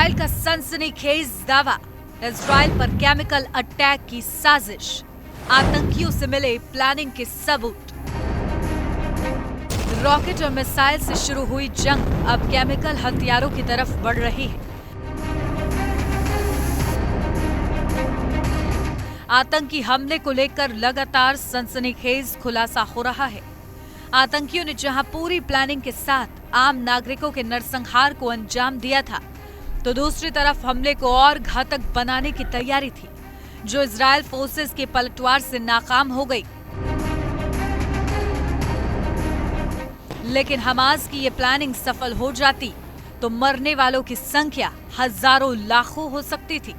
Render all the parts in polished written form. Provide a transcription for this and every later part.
Israel का सनसनीखेज दावा, इजराइल पर केमिकल अटैक की साजिश, आतंकियों से मिले प्लानिंग के सबूत। रॉकेट और मिसाइल से शुरू हुई जंग अब केमिकल हथियारों की तरफ बढ़ रही है। आतंकी हमले को लेकर लगातार सनसनीखेज खुलासा हो रहा है। आतंकियों ने जहां पूरी प्लानिंग के साथ आम नागरिकों के नरसंहार को अंजाम दिया था, तो दूसरी तरफ हमले को और घातक बनाने की तैयारी थी, जो इजरायल फोर्सेस के पलटवार से नाकाम हो गई। लेकिन हमास की ये प्लानिंग सफल हो जाती तो मरने वालों की संख्या हजारों लाखों हो सकती थी।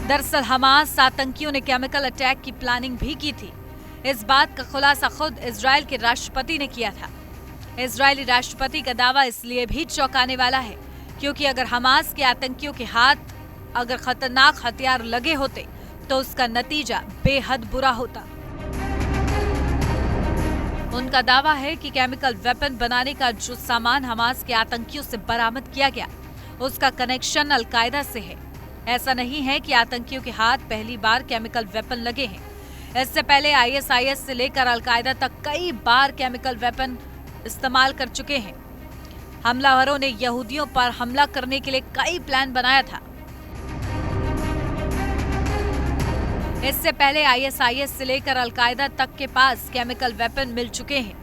दरअसल हमास आतंकियों ने केमिकल अटैक की प्लानिंग भी की थी। इस बात का खुलासा खुद इजरायल के राष्ट्रपति ने किया था। इजरायली राष्ट्रपति का दावा इसलिए भी चौंकाने वाला है क्योंकि अगर हमास के आतंकियों के हाथ अगर खतरनाक हथियार लगे होते तो उसका नतीजा बेहद बुरा होता। उनका दावा है कि केमिकल वेपन बनाने का जो सामान हमास के आतंकियों से बरामद किया गया, उसका कनेक्शन अलकायदा से है। ऐसा नहीं है कि आतंकियों के हाथ पहली बार केमिकल वेपन लगे हैं। इससे पहले आईएसआईएस से लेकर अलकायदा तक कई बार केमिकल वेपन इस्तेमाल कर चुके हैं। हमलावरों ने यहूदियों पर हमला करने के लिए कई प्लान बनाया था। इससे पहले आईएसआईएस से लेकर अलकायदा तक के पास केमिकल वेपन मिल चुके हैं।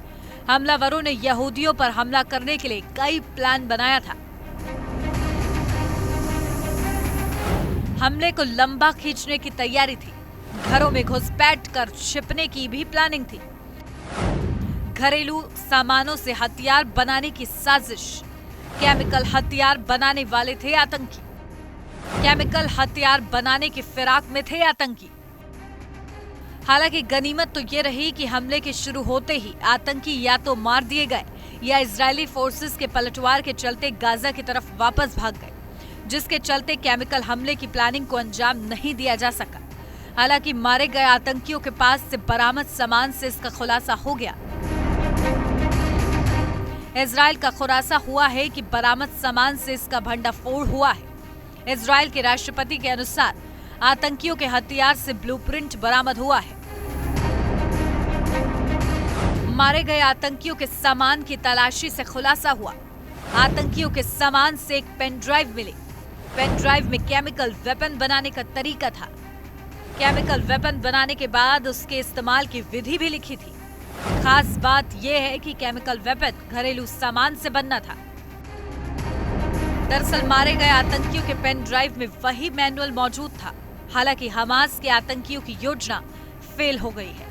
हमलावरों ने यहूदियों पर हमला करने के लिए कई प्लान बनाया था। हमले को लंबा खींचने की तैयारी थी। घरों में घुसपैठ कर छिपने की भी प्लानिंग थी। घरेलू सामानों से हथियार बनाने की साजिश। केमिकल हथियार बनाने वाले थे आतंकी। केमिकल हथियार बनाने की फिराक में थे आतंकी। हालांकि गनीमत तो ये रही कि हमले के शुरू होते ही आतंकी या तो मार दिए गए या इजरायली फोर्सेस के पलटवार के चलते गाजा की तरफ वापस भाग गए, जिसके चलते केमिकल हमले की प्लानिंग को अंजाम नहीं दिया जा सका। हालांकि मारे गए आतंकियों के पास से बरामद सामान से इसका खुलासा हो गया। इजरायल का खुलासा हुआ है कि बरामद सामान से इसका भंडाफोड़ हुआ है। इजरायल के राष्ट्रपति के अनुसार आतंकियों के हथियार से ब्लूप्रिंट बरामद हुआ है। मारे गए आतंकियों के सामान की तलाशी से खुलासा हुआ। आतंकियों के सामान से एक पेन ड्राइव मिली। पेन ड्राइव में केमिकल वेपन बनाने का तरीका था। केमिकल वेपन बनाने के बाद उसके इस्तेमाल की विधि भी लिखी थी। खास बात यह है कि केमिकल वेपन घरेलू सामान से बनना था। दरअसल मारे गए आतंकियों के पेन ड्राइव में वही मैनुअल मौजूद था। हालांकि हमास के आतंकियों की योजना फेल हो गई है।